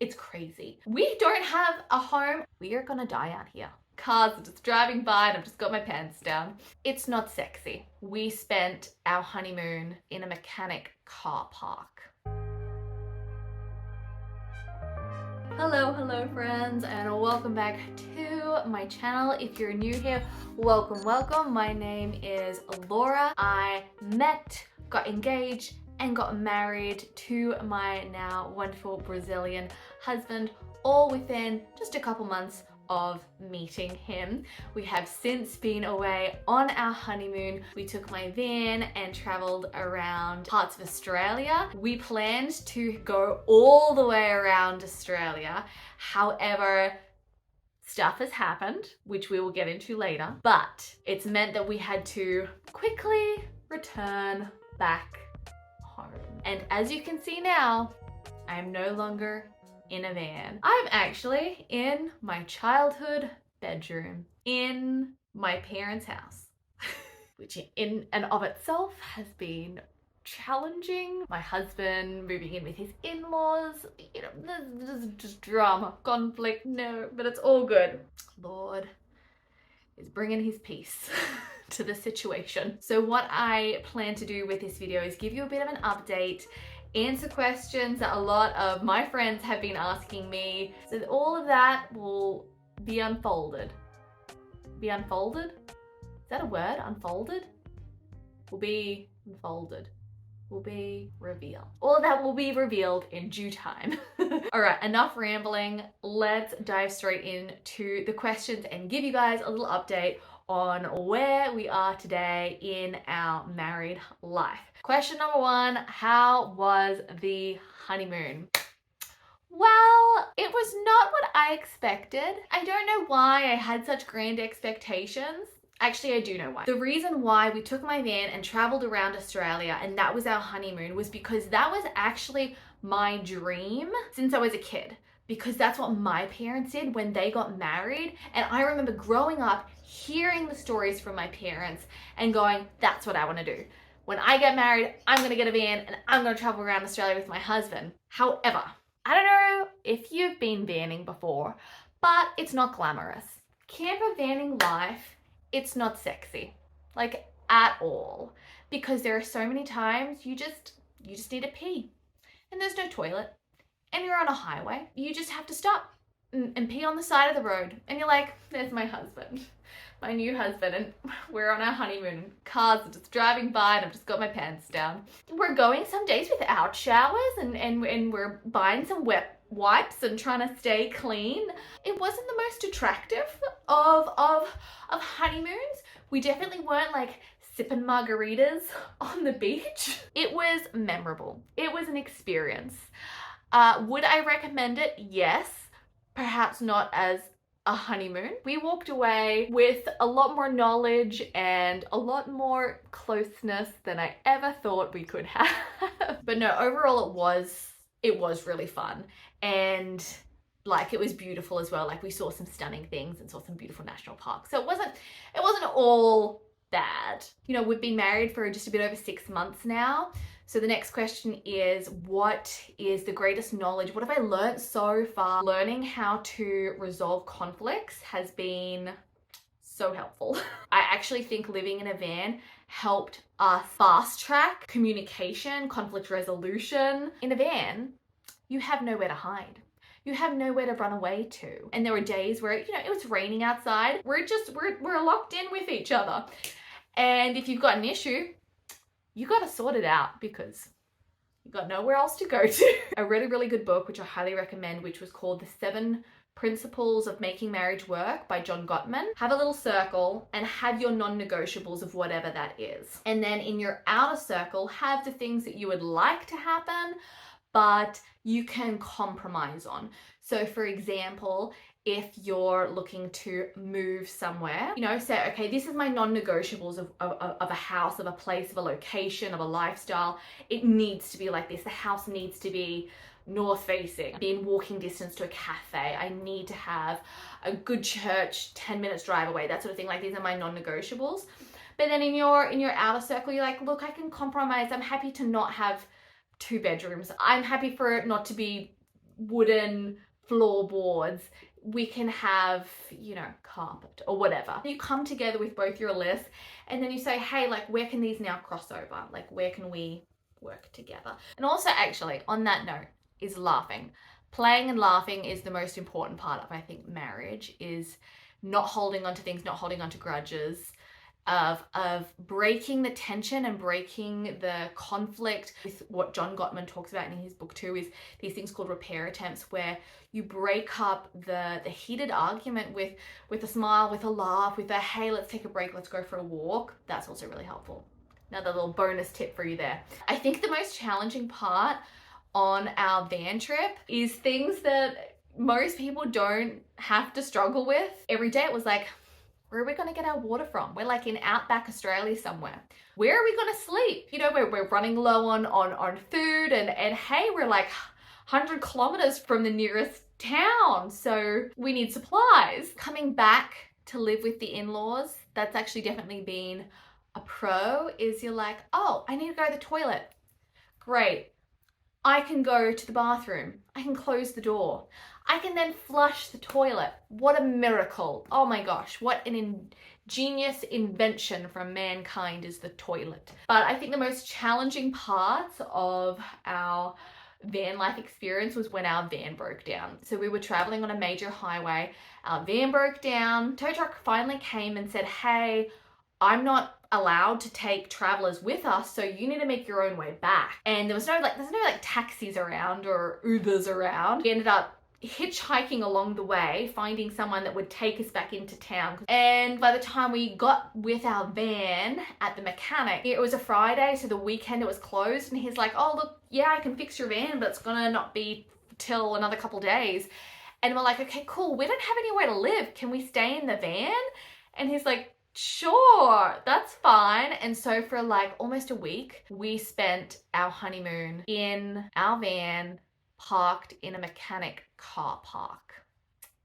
It's crazy. We don't have a home. We are gonna die out here. Cars are just driving by and I've just got my pants down. It's not sexy. We spent our honeymoon in a mechanic car park. Hello friends, and welcome back to my channel. If you're new here, welcome. My name is Laura. I met, got engaged, and got married to my now wonderful Brazilian husband, all within just a couple months of meeting him. We have since been away on our honeymoon. We took my van and traveled around parts of Australia. We planned to go all the way around Australia. However, stuff has happened, which we will get into later, but it's meant that we had to quickly return back home. And as you can see now, I am no longer in a van. I'm actually in my childhood bedroom in my parents' house, which in and of itself has been challenging. My husband moving in with his in-laws, you know, there's just drama, conflict, no, but it's all good. Lord is bringing his peace to the situation. So what I plan to do with this video is give you a bit of an update, answer questions that a lot of my friends have been asking me. So all of that will be unfolded. Be unfolded? Is that a word? Unfolded? Will be unfolded. Will be revealed. All of that will be revealed in due time. All right, enough rambling. Let's dive straight into the questions and give you guys a little update on where we are today in our married life. Question number one, how was the honeymoon? Well, it was not what I expected. I don't know why I had such grand expectations. Actually, I do know why. The reason why we took my van and traveled around Australia and that was our honeymoon was because that was actually my dream since I was a kid. Because that's what my parents did when they got married. And I remember growing up, hearing the stories from my parents and going, that's what I want to do. When I get married, I'm going to get a van and I'm going to travel around Australia with my husband. However, I don't know if you've been vanning before, but it's not glamorous. Camper vanning life, it's not sexy, like at all. Because there are so many times you just need to pee and there's no toilet. And you're on a highway, you just have to stop and pee on the side of the road. And you're like, there's my husband, my new husband, and we're on our honeymoon. And cars are just driving by and I've just got my pants down. We're going some days without showers and we're buying some wet wipes and trying to stay clean. It wasn't the most attractive of honeymoons. We definitely weren't like sipping margaritas on the beach. It was memorable. It was an experience. Would I recommend it? Yes. Perhaps not as a honeymoon. We walked away with a lot more knowledge and a lot more closeness than I ever thought we could have. But no, overall it was really fun. And like it was beautiful as well. Like we saw some stunning things and saw some beautiful national parks. So it wasn't all bad. You know, we've been married for just a bit over 6 months now. So the next question is, what is the greatest knowledge? What have I learned so far? Learning how to resolve conflicts has been so helpful. I actually think living in a van helped us fast track communication, conflict resolution. In a van, you have nowhere to hide. You have nowhere to run away to. And there were days where, you know, it was raining outside. We're locked in with each other. And if you've got an issue, you got to sort it out because you got nowhere else to go to. A really good book, which I highly recommend, which was called The 7 Principles of Making Marriage Work by John Gottman. Have a little circle and have your non-negotiables of whatever that is. And then in your outer circle, have the things that you would like to happen, but you can compromise on. So for example, if you're looking to move somewhere, you know, say, okay, this is my non-negotiables of a house, of a place, of a location, of a lifestyle. It needs to be like this. The house needs to be north facing, be in walking distance to a cafe. I need to have a good church 10 minutes drive away, that sort of thing. Like these are my non-negotiables. But then in your outer circle, you're like, look, I can compromise. I'm happy to not have 2 bedrooms. I'm happy for it not to be wooden floorboards. We can have, you know, carpet or whatever. You come together with both your lists and then you say, hey, like, where can these now cross over? Like, where can we work together? And also, actually, on that note, is laughing. Playing and laughing is the most important part of, I think, marriage, is not holding on to things, not holding on to grudges, of breaking the tension and breaking the conflict. With what John Gottman talks about in his book too, is these things called repair attempts, where you break up the heated argument with a smile, with a laugh, with a hey, let's take a break, let's go for a walk. That's also really helpful. Another little bonus tip for you there. I think the most challenging part on our van trip is things that most people don't have to struggle with. Every day it was like, where are we going to get our water from? We're like in outback Australia somewhere. Where are we going to sleep? You know, we're running low on food, and hey, we're like 100 kilometers from the nearest town, so we need supplies. Coming back to live with the in-laws, that's actually definitely been a pro, is you're like, oh, I need to go to the toilet. Great. I can go to the bathroom. I can close the door. I can then flush the toilet. What a miracle. Oh my gosh, what an ingenious invention from mankind is the toilet. But I think the most challenging parts of our van life experience was when our van broke down. So we were traveling on a major highway. Our van broke down. Tow truck finally came and said, hey, I'm not allowed to take travelers with us, so you need to make your own way back. And there's no taxis around or Ubers around. We ended up hitchhiking along the way, finding someone that would take us back into town. And by the time we got with our van at the mechanic, it was a Friday, so the weekend it was closed, and he's like, oh look, yeah, I can fix your van, but it's gonna not be till another couple days. And we're like, okay, cool, we don't have anywhere to live, can we stay in the van? And he's like, sure, that's fine. And so for like almost a week, we spent our honeymoon in our van, parked in a mechanic car park.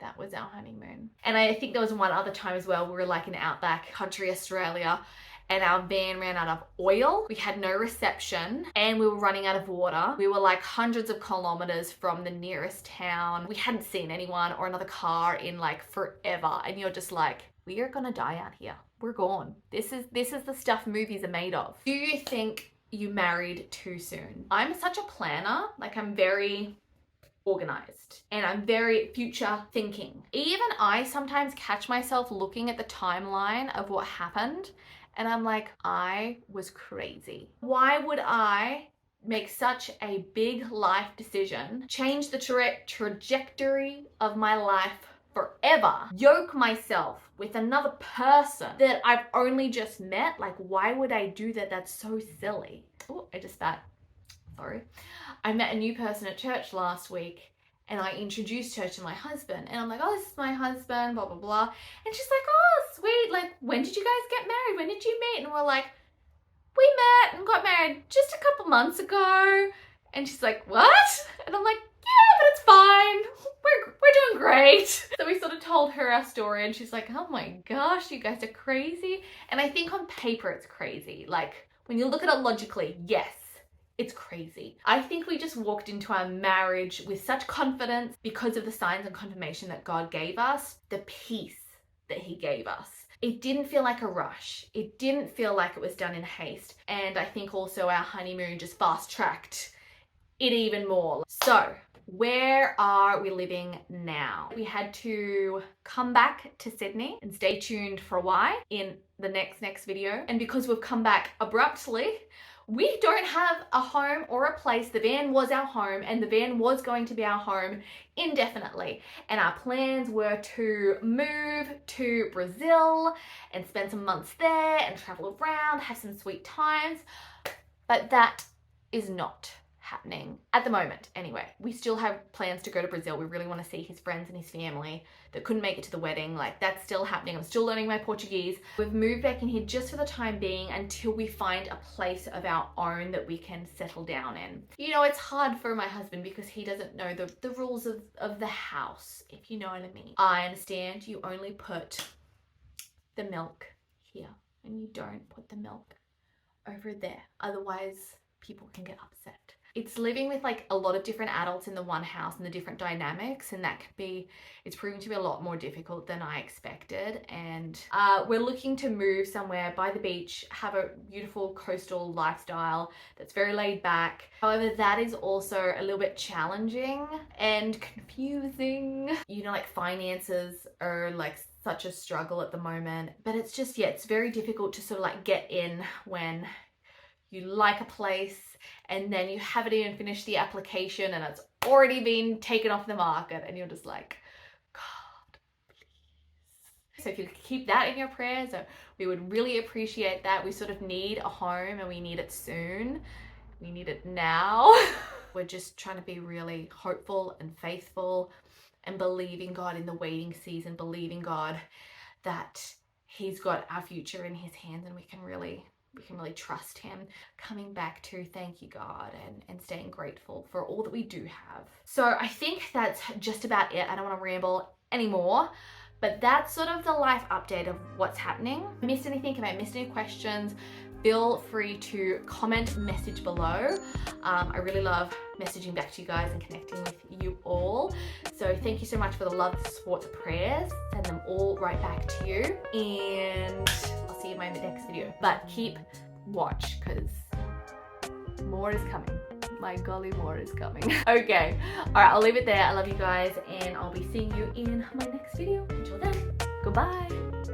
That was our honeymoon. And I think there was one other time as well, we were like in outback country Australia, and our van ran out of oil. We had no reception and we were running out of water. We were like hundreds of kilometers from the nearest town. We hadn't seen anyone or another car in like forever. And you're just like, we are gonna die out here. We're gone. This is the stuff movies are made of. Do you think you married too soon? I'm such a planner. Like, I'm very organized and I'm very future thinking. Even I sometimes catch myself looking at the timeline of what happened and I'm like, I was crazy. Why would I make such a big life decision, change the trajectory of my life forever, yoke myself with another person that I've only just met? Like, why would I do that? That's so silly. Oh, I just spat. Sorry. I met a new person at church last week and I introduced her to my husband and I'm like, oh, this is my husband, blah, blah, blah. And she's like, oh, sweet. Like, when did you guys get married? When did you meet? And we're like, we met and got married just a couple months ago. And she's like, what? And I'm like, yeah, but it's fine. We're doing great. So we sort of told her our story and she's like, oh my gosh, you guys are crazy. And I think on paper it's crazy. Like, when you look at it logically, yes, it's crazy. I think we just walked into our marriage with such confidence because of the signs and confirmation that God gave us, the peace that he gave us. It didn't feel like a rush. It didn't feel like it was done in haste. And I think also our honeymoon just fast-tracked it even more. So, where are we living now? We had to come back to Sydney, and stay tuned for why in the next video. And because we've come back abruptly, we don't have a home or a place. The van was our home and the van was going to be our home indefinitely. And our plans were to move to Brazil and spend some months there and travel around, have some sweet times. But that is not happening at the moment. Anyway, we still have plans to go to Brazil. We really want to see his friends and his family that couldn't make it to the wedding. Like, that's still happening. I'm still learning my Portuguese. We've moved back in here just for the time being until we find a place of our own that we can settle down in. You know, it's hard for my husband because he doesn't know the rules of the house, if you know what I mean. I understand you only put the milk here and you don't put the milk over there. Otherwise, people can get upset. It's living with like a lot of different adults in the one house and the different dynamics, and that can be, it's proving to be a lot more difficult than I expected. And we're looking to move somewhere by the beach, have a beautiful coastal lifestyle that's very laid back. However, that is also a little bit challenging and confusing. You know, like finances are like such a struggle at the moment, but it's just, yeah, it's very difficult to sort of like get in when you like a place and then you haven't even finished the application and it's already been taken off the market and you're just like, God, please. So if you could keep that in your prayers, we would really appreciate that. We sort of need a home and we need it soon. We need it now. We're just trying to be really hopeful and faithful and believing God in the waiting season, believing God that He's got our future in His hands and we can really trust Him. Coming back to thank you, God, and staying grateful for all that we do have. So I think that's just about it. I don't want to ramble anymore, but that's sort of the life update of what's happening. If I missed anything, if I missed any questions, feel free to comment, message below. I really love messaging back to you guys and connecting with you all. So thank you so much for the love, the support, the prayers. Send them all right back to you. And I'll see you in my next video. But keep watch, because more is coming. My golly, more is coming. Okay. All right, I'll leave it there. I love you guys, and I'll be seeing you in my next video. Until then, goodbye.